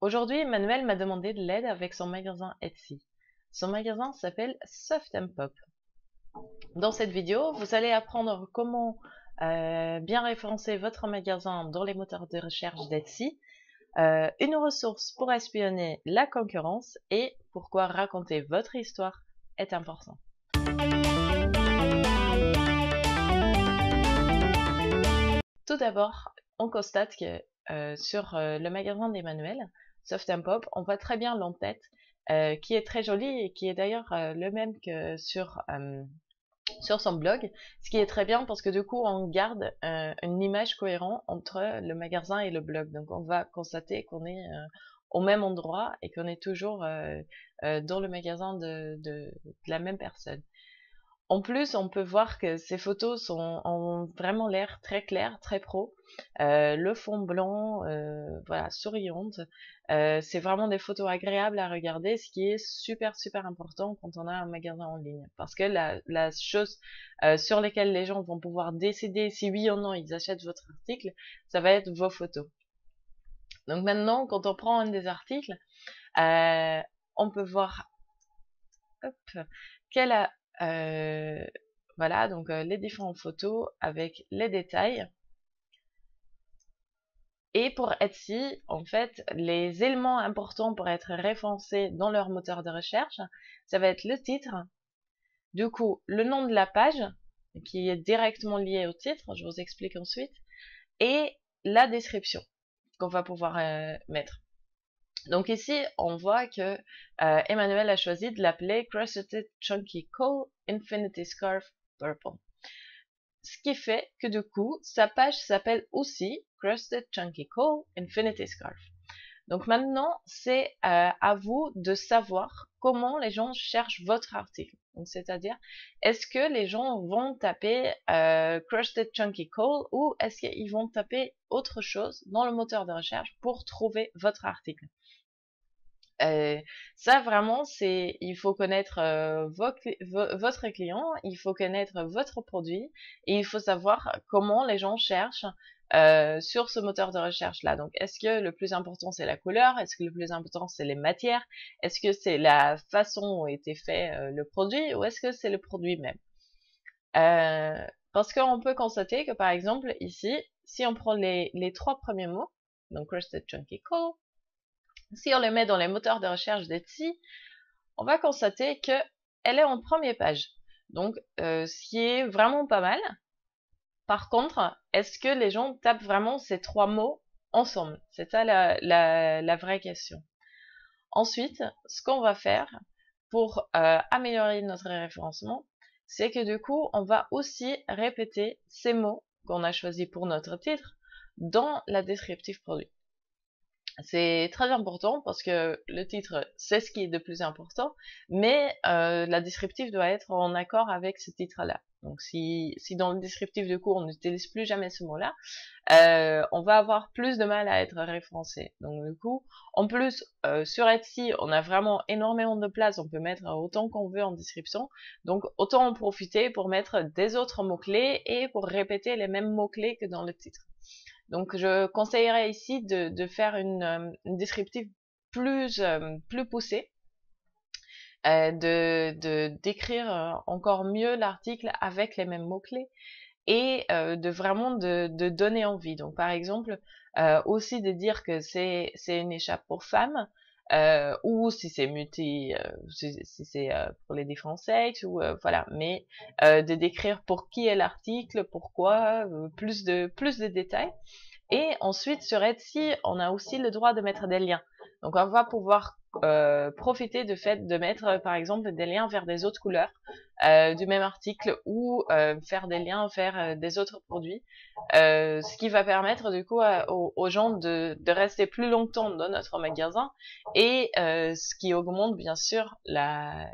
Aujourd'hui, Emmanuel m'a demandé de l'aide avec son magasin Etsy. Son magasin s'appelle Soft & Pop. Dans cette vidéo, vous allez apprendre comment bien référencer votre magasin dans les moteurs de recherche d'Etsy, une ressource pour espionner la concurrence et pourquoi raconter votre histoire est important. Tout d'abord, on constate que sur le magasin d'Emmanuel, Soft & Pop, on voit très bien l'entête qui est très jolie et qui est d'ailleurs le même que sur son blog, ce qui est très bien parce que du coup on garde une image cohérente entre le magasin et le blog. Donc on va constater qu'on est au même endroit et qu'on est toujours dans le magasin de la même personne. En plus, on peut voir que ces photos ont vraiment l'air très clair, très pro. Le fond blanc, voilà, souriante. C'est vraiment des photos agréables à regarder, ce qui est super important quand on a un magasin en ligne. Parce que la chose sur laquelle les gens vont pouvoir décider si oui ou non ils achètent votre article, ça va être vos photos. Donc maintenant, quand on prend un des articles, on peut voir qu'elle a voilà, donc les différentes photos avec les détails. Et pour Etsy, en fait, les éléments importants pour être référencés dans leur moteur de recherche, ça va être le titre, du coup, le nom de la page, qui est directement lié au titre, je vous explique ensuite, et la description qu'on va pouvoir mettre. Donc ici, on voit que Emmanuel a choisi de l'appeler Crusted Chunky Coal Infinity Scarf Purple. Ce qui fait que du coup, sa page s'appelle aussi Crusted Chunky Coal Infinity Scarf. Donc maintenant, c'est à vous de savoir comment les gens cherchent votre article. Donc c'est-à-dire, est-ce que les gens vont taper Crusted Chunky Coal ou est-ce qu'ils vont taper autre chose dans le moteur de recherche pour trouver votre article? Ça vraiment, il faut connaître votre client, il faut connaître votre produit et il faut savoir comment les gens cherchent sur ce moteur de recherche là. Donc est-ce que le plus important c'est la couleur? Est-ce que le plus important c'est les matières? Est-ce que c'est la façon où a été fait le produit ou est-ce que c'est le produit même? Parce qu'on peut constater que par exemple ici, si on prend les 3 premiers mots, donc Crusted Chunky Coal, si on les met dans les moteurs de recherche d'Etsy, on va constater qu'elle est en première page. Donc, ce qui est vraiment pas mal. Par contre, est-ce que les gens tapent vraiment ces 3 mots ensemble? C'est ça la vraie question. Ensuite, ce qu'on va faire pour améliorer notre référencement, c'est que du coup, on va aussi répéter ces mots qu'on a choisis pour notre titre dans la descriptive produit. C'est très important parce que le titre, c'est ce qui est de plus important, mais la descriptive doit être en accord avec ce titre-là. Donc si dans le descriptif de cours, on n'utilise plus jamais ce mot-là, on va avoir plus de mal à être référencé. Donc du coup, en plus, sur Etsy, on a vraiment énormément de place, on peut mettre autant qu'on veut en description, donc autant en profiter pour mettre des autres mots-clés et pour répéter les mêmes mots-clés que dans le titre. Donc je conseillerais ici de faire une descriptive plus poussée, d'écrire encore mieux l'article avec les mêmes mots-clés et de vraiment de donner envie. Donc par exemple, aussi de dire que c'est une écharpe pour femmes, ou si c'est si c'est pour les différents sexes, ou voilà, mais de décrire pour qui est l'article, pourquoi, plus de détails. Et ensuite, sur Etsy, on a aussi le droit de mettre des liens. Donc, on va pouvoir profiter du fait de mettre, par exemple, des liens vers des autres couleurs du même article ou faire des liens vers des autres produits. Ce qui va permettre, du coup, aux gens de rester plus longtemps dans notre magasin et ce qui augmente, bien sûr, la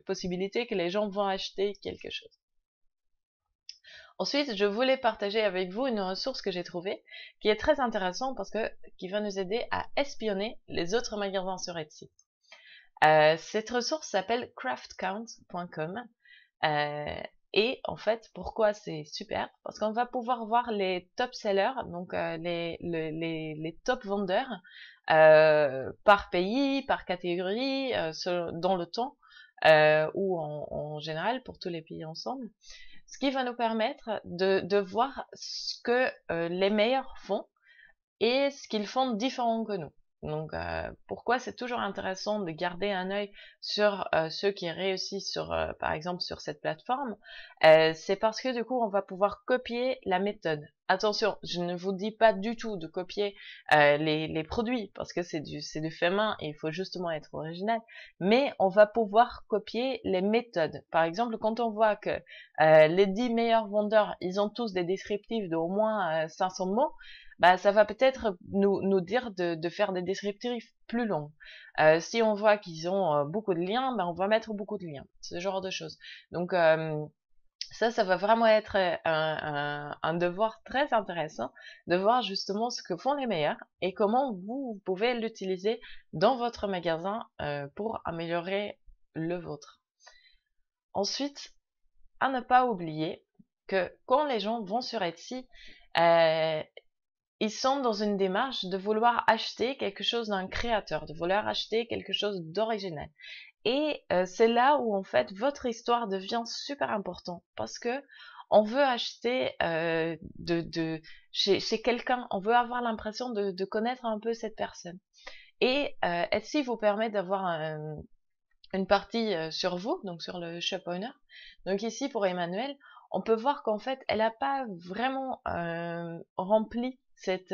possibilité que les gens vont acheter quelque chose. Ensuite, je voulais partager avec vous une ressource que j'ai trouvée, qui est très intéressante parce qui va nous aider à espionner les autres magasins sur Etsy. Cette ressource s'appelle craftcount.com Et en fait, pourquoi c'est super? Parce qu'on va pouvoir voir les top sellers, donc les top vendeurs par pays, par catégorie, dans le temps, ou en général pour tous les pays ensemble. Ce qui va nous permettre de voir ce que les meilleurs font et ce qu'ils font différent que nous. Donc, pourquoi c'est toujours intéressant de garder un œil sur ceux qui réussissent sur, par exemple, sur cette plateforme, c'est parce que du coup, on va pouvoir copier la méthode. Attention, je ne vous dis pas du tout de copier les produits parce que c'est du fait main et il faut justement être original, mais on va pouvoir copier les méthodes. Par exemple, quand on voit que les 10 meilleurs vendeurs, ils ont tous des descriptifs de au moins 500 mots, bah, ça va peut-être nous dire de faire des descriptifs plus longs. Si on voit qu'ils ont beaucoup de liens, bah, on va mettre beaucoup de liens, ce genre de choses. Donc ça va vraiment être un devoir très intéressant de voir justement ce que font les meilleurs et comment vous pouvez l'utiliser dans votre magasin pour améliorer le vôtre. Ensuite, à ne pas oublier que quand les gens vont sur Etsy, ils sont dans une démarche de vouloir acheter quelque chose d'un créateur, de vouloir acheter quelque chose d'original. Et c'est là où en fait votre histoire devient super important parce que on veut acheter chez quelqu'un, on veut avoir l'impression de connaître un peu cette personne. Et Etsy vous permet d'avoir une partie sur vous, donc sur le shop owner. Donc ici pour Emmanuel, on peut voir qu'en fait elle n'a pas vraiment rempli cette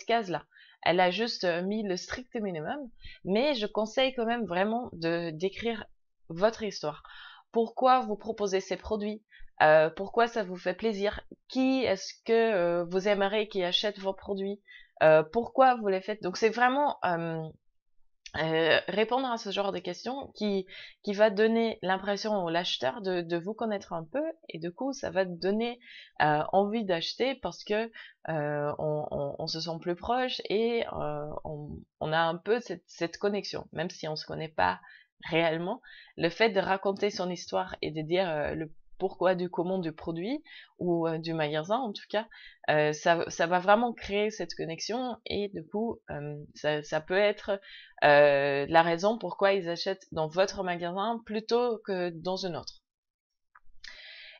case-là. Elle a juste mis le strict minimum, mais je conseille quand même vraiment d'écrire votre histoire. Pourquoi vous proposez ces produits? Pourquoi ça vous fait plaisir? Qui est-ce que vous aimeriez qui achète vos produits? Pourquoi vous les faites? Donc c'est vraiment répondre à ce genre de questions qui va donner l'impression à l'acheteur de vous connaître un peu et du coup ça va donner envie d'acheter parce que on se sent plus proche et on a un peu cette connexion même si on se connaît pas réellement. Le fait de raconter son histoire et de dire le pourquoi du comment du produit ou du magasin en tout cas, ça va vraiment créer cette connexion et du coup ça peut être la raison pourquoi ils achètent dans votre magasin plutôt que dans un autre.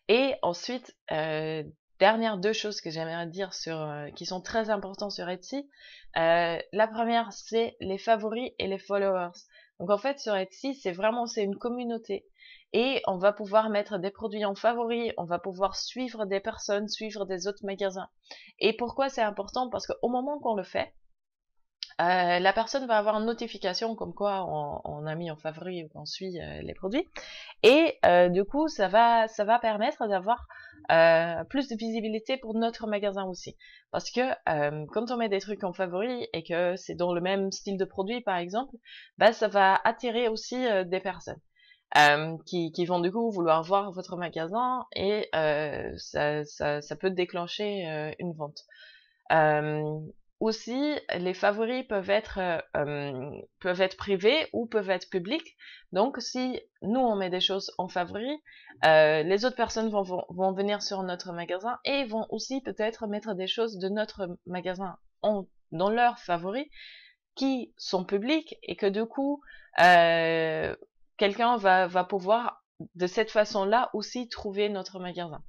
Et ensuite, dernière deux choses que j'aimerais dire qui sont très importantes sur Etsy. La première, c'est les favoris et les followers. Donc en fait, sur Etsy, c'est une communauté. Et on va pouvoir mettre des produits en favoris, on va pouvoir suivre des personnes, suivre des autres magasins. Et pourquoi c'est important? Parce qu'au moment qu'on le fait, la personne va avoir une notification comme quoi on a mis en favori ou qu'on suit les produits. Et du coup, ça va permettre d'avoir plus de visibilité pour notre magasin aussi. Parce que quand on met des trucs en favori et que c'est dans le même style de produit, par exemple, bah, ça va attirer aussi des personnes. Qui vont du coup vouloir voir votre magasin et ça peut déclencher une vente. Aussi, les favoris peuvent être privés ou peuvent être publics. Donc, si nous on met des choses en favoris, les autres personnes vont venir sur notre magasin et vont aussi peut-être mettre des choses de notre magasin dans leurs favoris qui sont publics et que du coup, quelqu'un va pouvoir de cette façon-là aussi trouver notre magasin.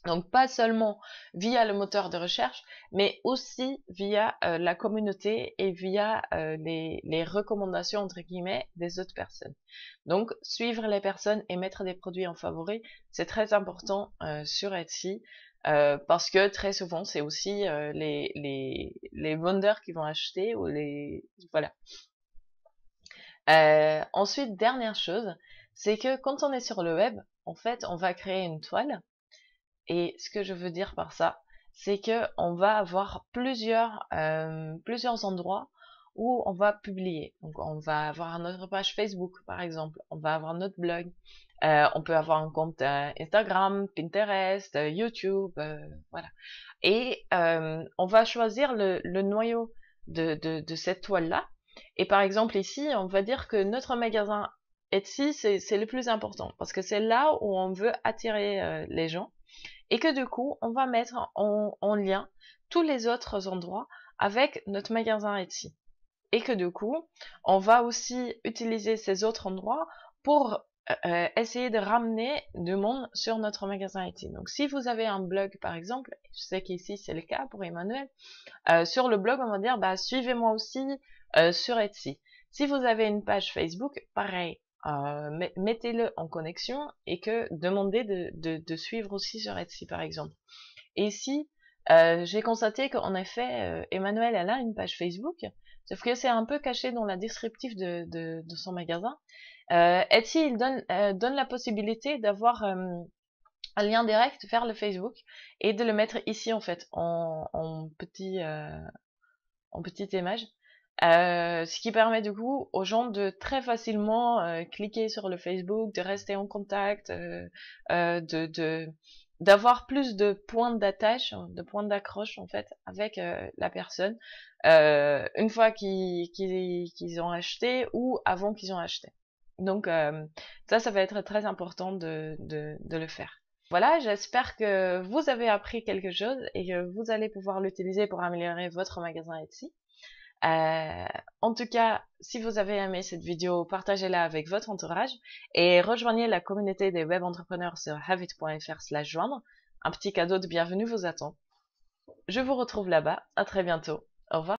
Donc pas seulement via le moteur de recherche, mais aussi via la communauté et via les recommandations entre guillemets des autres personnes. Donc suivre les personnes et mettre des produits en favoris, c'est très important sur Etsy parce que très souvent c'est aussi les vendeurs qui vont acheter ou voilà. Ensuite, dernière chose, c'est que quand on est sur le web, en fait, on va créer une toile. Et ce que je veux dire par ça, c'est que on va avoir plusieurs endroits où on va publier. Donc on va avoir notre page Facebook par exemple, on va avoir notre blog, on peut avoir un compte Instagram, Pinterest, YouTube, voilà. Et on va choisir le noyau de cette toile-là. Et par exemple ici, on va dire que notre magasin Etsy, c'est le plus important parce que c'est là où on veut attirer les gens et que du coup, on va mettre en lien tous les autres endroits avec notre magasin Etsy. Et que du coup, on va aussi utiliser ces autres endroits pour essayer de ramener du monde sur notre magasin Etsy. Donc, si vous avez un blog, par exemple, je sais qu'ici c'est le cas pour Emmanuel, sur le blog, on va dire, bah, suivez-moi aussi sur Etsy. Si vous avez une page Facebook, pareil, mettez-le en connexion et que demandez de suivre aussi sur Etsy, par exemple. Et ici, j'ai constaté qu'en effet, Emmanuel, elle a une page Facebook, sauf que c'est un peu caché dans la descriptif de son magasin. Etsy, il donne la possibilité d'avoir un lien direct vers le Facebook et de le mettre ici, en fait, en petite image. Ce qui permet du coup aux gens de très facilement cliquer sur le Facebook, de rester en contact, d'avoir plus de points d'attache, de points d'accroche en fait avec la personne une fois qu'ils ont acheté ou avant qu'ils ont acheté. Donc ça va être très important de le faire. Voilà, j'espère que vous avez appris quelque chose et que vous allez pouvoir l'utiliser pour améliorer votre magasin Etsy. Euh, En tout cas, si vous avez aimé cette vidéo, partagez-la avec votre entourage et rejoignez la communauté des web entrepreneurs sur havit.fr/joindre. Un petit cadeau de bienvenue vous attend. Je vous retrouve là-bas. À très bientôt. Au revoir.